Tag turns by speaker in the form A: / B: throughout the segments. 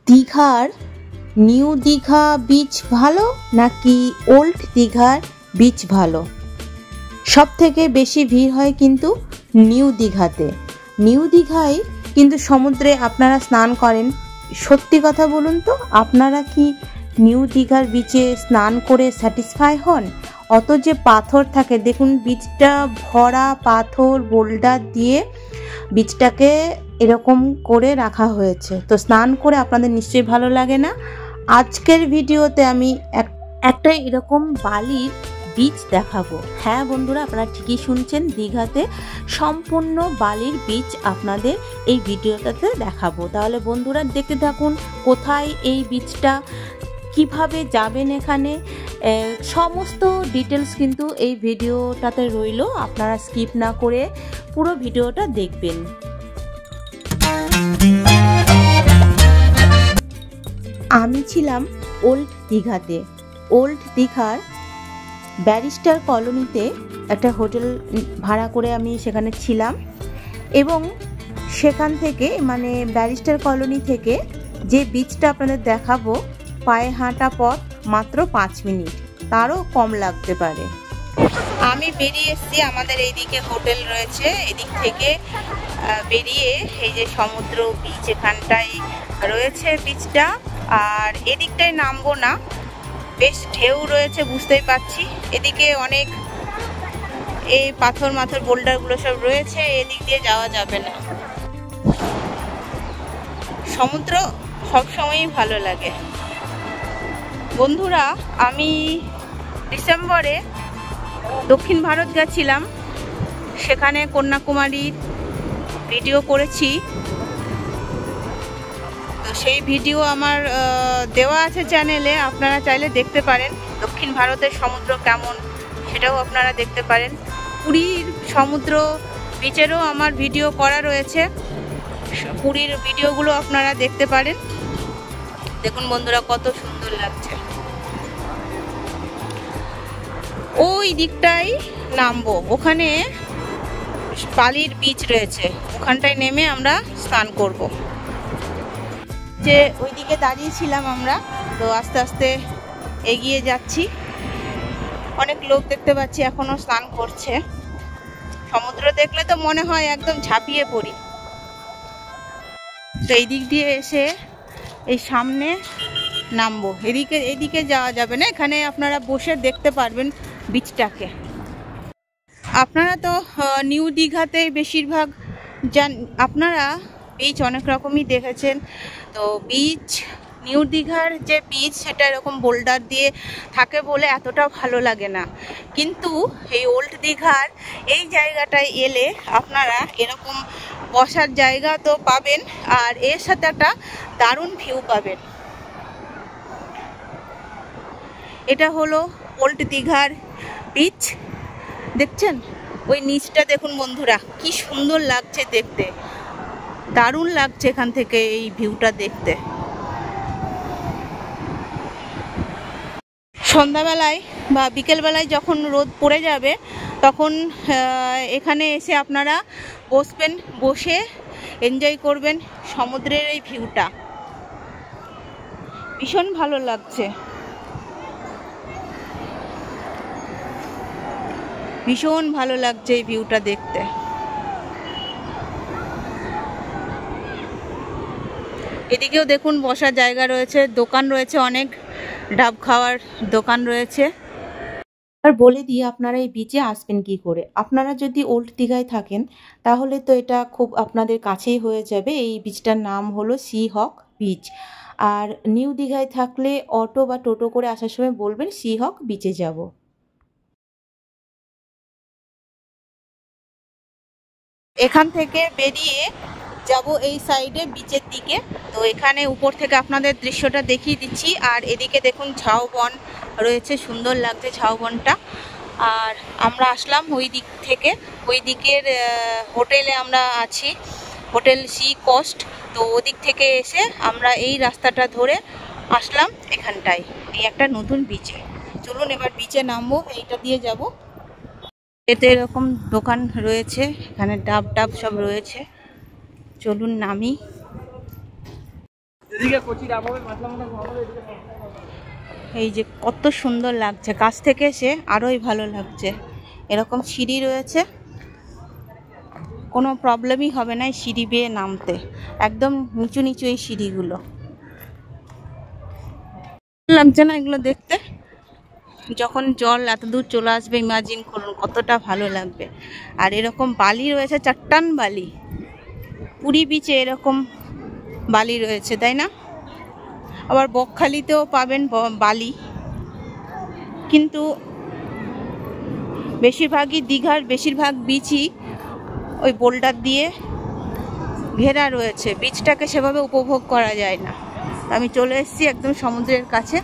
A: দীঘার new Digha beach ভালো নাকি ওল্ড দীঘার বিচ ভালো? সব থেকে বেশি ভিড় হয় কিন্তু নিউ দীঘাতে। নিউ দীঘায় কিন্তু সমুদ্রে আপনারা স্নান করেন। সত্যি কথা বলুন তো, আপনারা কি নিউ দীঘার বিচে স্নান করে স্যাটিসফাই হন? অত যে পাথর থাকে, দেখুন বিচটা ভরা পাথর বোল্ডার দিয়ে বিচটাকে এরকম করে রাখা হয়েছে। তো স্নান করে আপনাদের নিশ্চয়ই ভালো লাগে না? আজকের ভিডিওতে আমি একটা এরকম বালির বিচ দেখাবো। হ্যাঁ বন্ধুরা, আপনারা ঠিকই শুনছেন, দীঘাতে সম্পূর্ণ বালির বিচ আপনাদের এই ভিডিওটাতে দেখাবো। তাহলে বন্ধুরা দেখতে থাকুন, কোথায় এই বিচটা, কিভাবে যাবেন, এখানে সমস্ত ডিটেলস কিন্তু এই ভিডিওটাতে রইল। আপনারা স্কিপ না করে পুরো ভিডিওটা দেখবেন। আমি ছিলাম ওল্ড দীঘাতে। ওল্ড দীঘার ব্যারিস্টার কলোনিতে একটা হোটেল ভাড়া করে আমি সেখানে ছিলাম, এবং সেখান থেকে মানে ব্যারিস্টার কলোনি থেকে যে বিচটা আপনাদের দেখাবো, পায়ে হাঁটা পথ মাত্র 5 মিনিট, তারও কম লাগতে পারে। আমি বেরিয়ে এসেছি, আমাদের এইদিকে হোটেল রয়েছে, এদিক থেকে বেরিয়ে এই যে সমুদ্র বিচ এখানটায় রয়েছে বিচটা, আর এদিকটায় নামবো না, বেশ ঢেউ রয়েছে বুঝতেই পারছি। এদিকে অনেক এই পাথর বোল্ডারগুলো সব রয়েছে, এদিক দিয়ে যাওয়া যাবে না। সমুদ্র সবসময়ই ভালো লাগে বন্ধুরা। আমি ডিসেম্বরে দক্ষিণ ভারত গেছিলাম, সেখানে কন্যাকুমারীর ভিডিও করেছি। তো সেই ভিডিও আমার দেওয়া আছে চ্যানেলে, আপনারা চাইলে দেখতে পারেন। দক্ষিণ ভারতের সমুদ্র কেমন সেটাও আপনারা দেখতে পারেন। পুরীর সমুদ্র বিচেরও আমার ভিডিও করা রয়েছে, পুরীর ভিডিওগুলো আপনারা দেখতে পারেন। দেখুন বন্ধুরা কত সুন্দর লাগছে। ওই দিকটাই নামবো, ওখানে বালির বিচ রয়েছে, ওখানটায় নেমে আমরা স্নান করব। যে ওইদিকে দাঁড়িয়েছিলাম আমরা, তো আস্তে আস্তে এগিয়ে যাচ্ছি। অনেক লোক দেখতে পাচ্ছি এখনো স্নান করছে। সমুদ্র দেখলে তো মনে হয় একদম ঝাঁপিয়ে পড়ি। তো এই দিক দিয়ে এসে এই সামনে নামবো। এদিকে যাওয়া যাবে না, এখানে আপনারা বসে দেখতে পারবেন বিচটাকে। আপনারা তো নিউ দীঘাতে বেশিরভাগ আপনারা বিচ অনেক রকমই দেখেছেন। তো বিচ নিউ দীঘার যে বিচ, সেটা এরকম বোল্ডার দিয়ে থাকে বলে এতটা ভালো লাগে না, কিন্তু এই ওল্ড দীঘার এই জায়গাটায় এলে আপনারা এরকম বসার জায়গা তো পাবেন, আর এর সাথে একটা দারুণ ভিউ পাবেন। এটা হলো ওল্ড দীঘার বিচ, দেখছেন? ওই নিচটা দেখুন বন্ধুরা, কি সুন্দর লাগছে দেখতে, দারুণ লাগছে এখান থেকে এই ভিউটা দেখতে। সন্ধ্যাবেলায় বা বিকেলবেলায় যখন রোদ পড়ে যাবে, তখন এখানে এসে আপনারা বসবেন, বসে এনজয় করবেন সমুদ্রের এই ভিউটা। ভীষণ ভালো লাগছে, ভীষণ ভালো লাগছে এই ভিউটা দেখতে। এদিকেও দেখুন বসার জায়গা রয়েছে, দোকান রয়েছে, অনেক ডাব খাওয়ার দোকান রয়েছে। আর বলে দিয়ে আপনারা এই বিচে আসবেন কি করে। আপনারা যদি ওল্ড দীঘায় থাকেন তাহলে তো এটা খুব আপনাদের কাছেই হয়ে যাবে। এই বিচটার নাম হলো সি হক বিচ। আর নিউ দীঘায় থাকলে অটো বা টোটো করে আসার সময় বলবেন সি হক বিচে যাব। এখান থেকে বেরিয়ে যাব এই সাইডে বিচের দিকে। তো এখানে উপর থেকে আপনাদের দৃশ্যটা দেখিয়ে দিচ্ছি। আর এদিকে দেখুন ঝাউবন রয়েছে, সুন্দর লাগছে ঝাউবনটা। আর আমরা আসলাম ওই দিক থেকে, ওই দিকের হোটেলে আমরা আছি, হোটেল সি কোস্ট। তো ওদিক থেকে এসে আমরা এই রাস্তাটা ধরে আসলাম এখানটায়, এই একটা নতুন বিচে। চলুন এবার বিচে নামবো, এইটা দিয়ে যাব। এতে এরকম দোকান রয়েছে, এখানে ডাব সব রয়েছে। চলুন নামি। এই যে কত সুন্দর লাগছে, কাছ থেকে এসে আরোই ভালো লাগছে। এরকম সিঁড়ি রয়েছে, কোনো প্রবলেমই হবে না এই সিঁড়ি বেয়ে নামতে। একদম নিচু নিচু এই সিঁড়িগুলো, লাগছে না এগুলো দেখতে? যখন জল এত দূর চলে আসবে ইমাজিন করুন কতটা ভালো লাগবে। আর এরকম বালি রয়েছে, চট্টান বালি, পুরী বিচে এরকম বালি রয়েছে, তাই না? আবার বকখালিতেও পাবেন বালি, কিন্তু বেশিরভাগই দীঘার বেশিরভাগ বিচই ওই বোল্ডার দিয়ে ঘেরা রয়েছে, বিচটাকে সেভাবে উপভোগ করা যায় না। আমি চলে এসেছি একদম সমুদ্রের কাছে।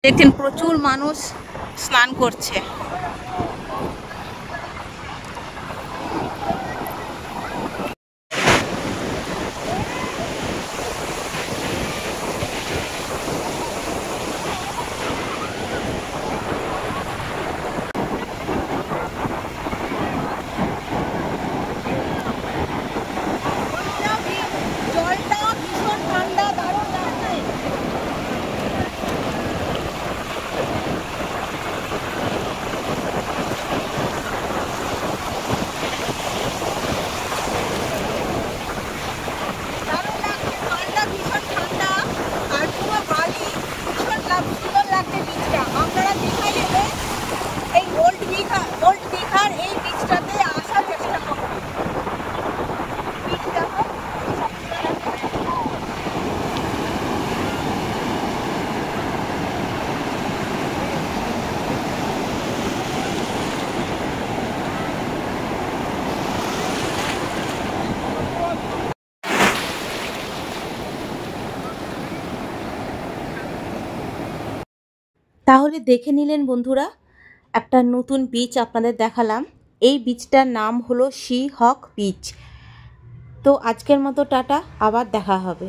A: দেখছেন প্রচুর মানুষ স্নান করছে। তাহলে দেখে নিলেন বন্ধুরা, একটা নতুন বিচ আপনাদের দেখালাম। এই বিচটার নাম হলো সি হক বিচ। তো আজকের মতো টাটা, আবার দেখা হবে।